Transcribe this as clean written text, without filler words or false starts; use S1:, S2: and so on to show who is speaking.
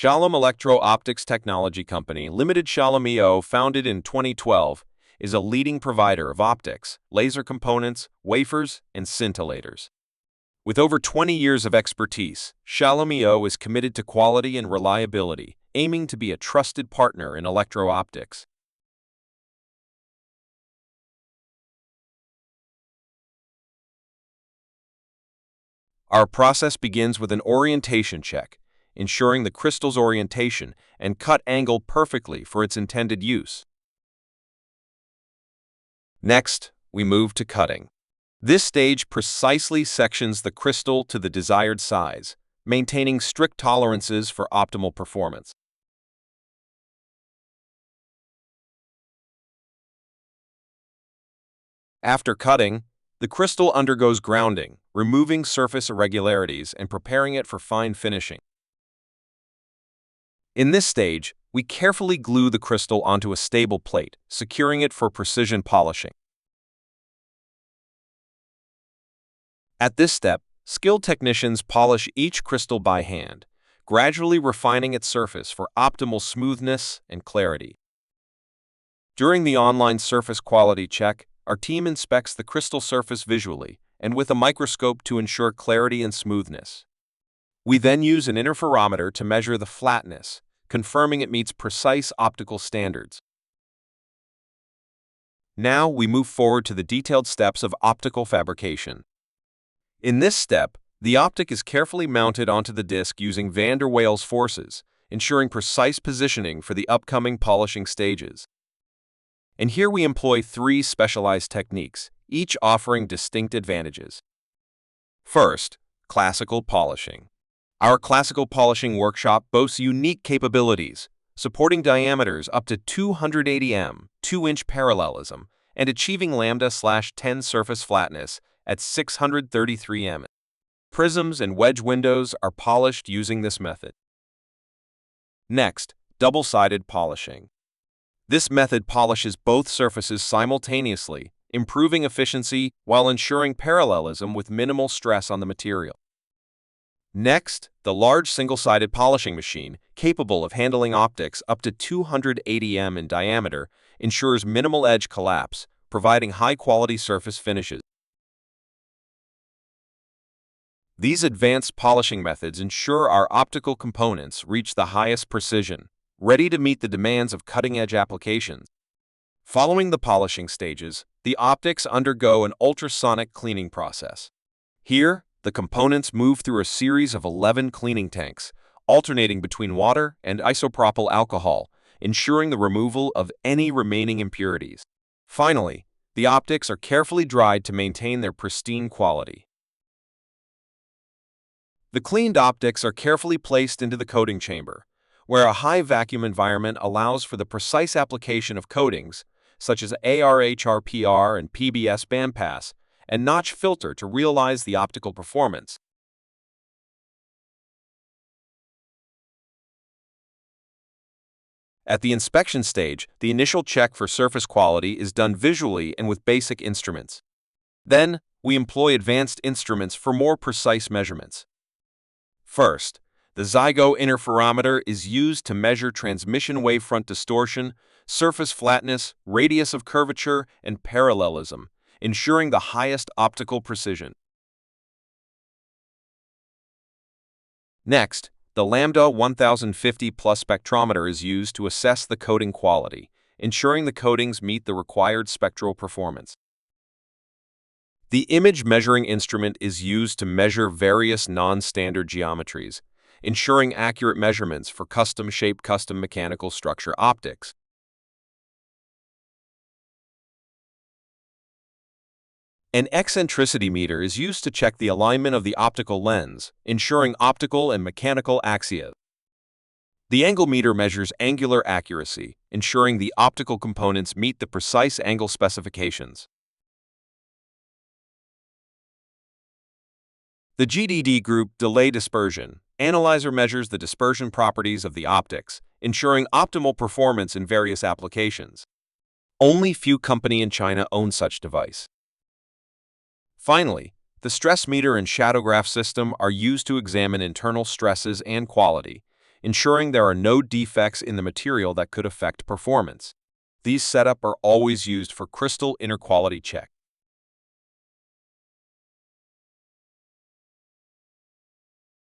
S1: Shalom Electro-optics Technology Company, Limited Shalom EO, founded in 2012, is a leading provider of optics, laser components, wafers, and scintillators. With over 20 years of expertise, Shalom EO is committed to quality and reliability, aiming to be a trusted partner in electro-optics. Our process begins with an orientation check, ensuring the crystal's orientation and cut angle perfectly for its intended use. Next, we move to cutting. This stage precisely sections the crystal to the desired size, maintaining strict tolerances for optimal performance. After cutting, the crystal undergoes grounding, removing surface irregularities and preparing it for fine finishing. In this stage, we carefully glue the crystal onto a stable plate, securing it for precision polishing. At this step, skilled technicians polish each crystal by hand, gradually refining its surface for optimal smoothness and clarity. During the online surface quality check, our team inspects the crystal surface visually and with a microscope to ensure clarity and smoothness. We then use an interferometer to measure the flatness, confirming it meets precise optical standards. Now we move forward to the detailed steps of optical fabrication. In this step, the optic is carefully mounted onto the disc using van der Waals forces, ensuring precise positioning for the upcoming polishing stages. And here we employ 3 specialized techniques, each offering distinct advantages. First, classical polishing. Our classical polishing workshop boasts unique capabilities, supporting diameters up to 280 m, 2-inch parallelism, and achieving lambda/10 surface flatness at 633 m. Prisms and wedge windows are polished using this method. Next, double-sided polishing. This method polishes both surfaces simultaneously, improving efficiency while ensuring parallelism with minimal stress on the material. Next, the large single-sided polishing machine, capable of handling optics up to 280 m in diameter, ensures minimal edge collapse, providing high-quality surface finishes. These advanced polishing methods ensure our optical components reach the highest precision, ready to meet the demands of cutting-edge applications. Following the polishing stages, the optics undergo an ultrasonic cleaning process. Here, the components move through a series of 11 cleaning tanks, alternating between water and isopropyl alcohol, ensuring the removal of any remaining impurities. Finally, the optics are carefully dried to maintain their pristine quality. The cleaned optics are carefully placed into the coating chamber, where a high vacuum environment allows for the precise application of coatings, such as AR/HRPR and PBS bandpass, and notch filter to realize the optical performance. At the inspection stage, the initial check for surface quality is done visually and with basic instruments. Then, we employ advanced instruments for more precise measurements. First, the Zygo interferometer is used to measure transmission wavefront distortion, surface flatness, radius of curvature, and parallelism, ensuring the highest optical precision. Next, the Lambda 1050 plus spectrometer is used to assess the coating quality, ensuring the coatings meet the required spectral performance. The image measuring instrument is used to measure various non-standard geometries, ensuring accurate measurements for custom-shaped custom mechanical structure optics. An eccentricity meter is used to check the alignment of the optical lens, ensuring optical and mechanical axia. The angle meter measures angular accuracy, ensuring the optical components meet the precise angle specifications. The GDD group delay dispersion analyzer measures the dispersion properties of the optics, ensuring optimal performance in various applications. Only few companies in China own such device. Finally, the stress meter and shadowgraph system are used to examine internal stresses and quality, ensuring there are no defects in the material that could affect performance. These setups are always used for crystal inner quality check.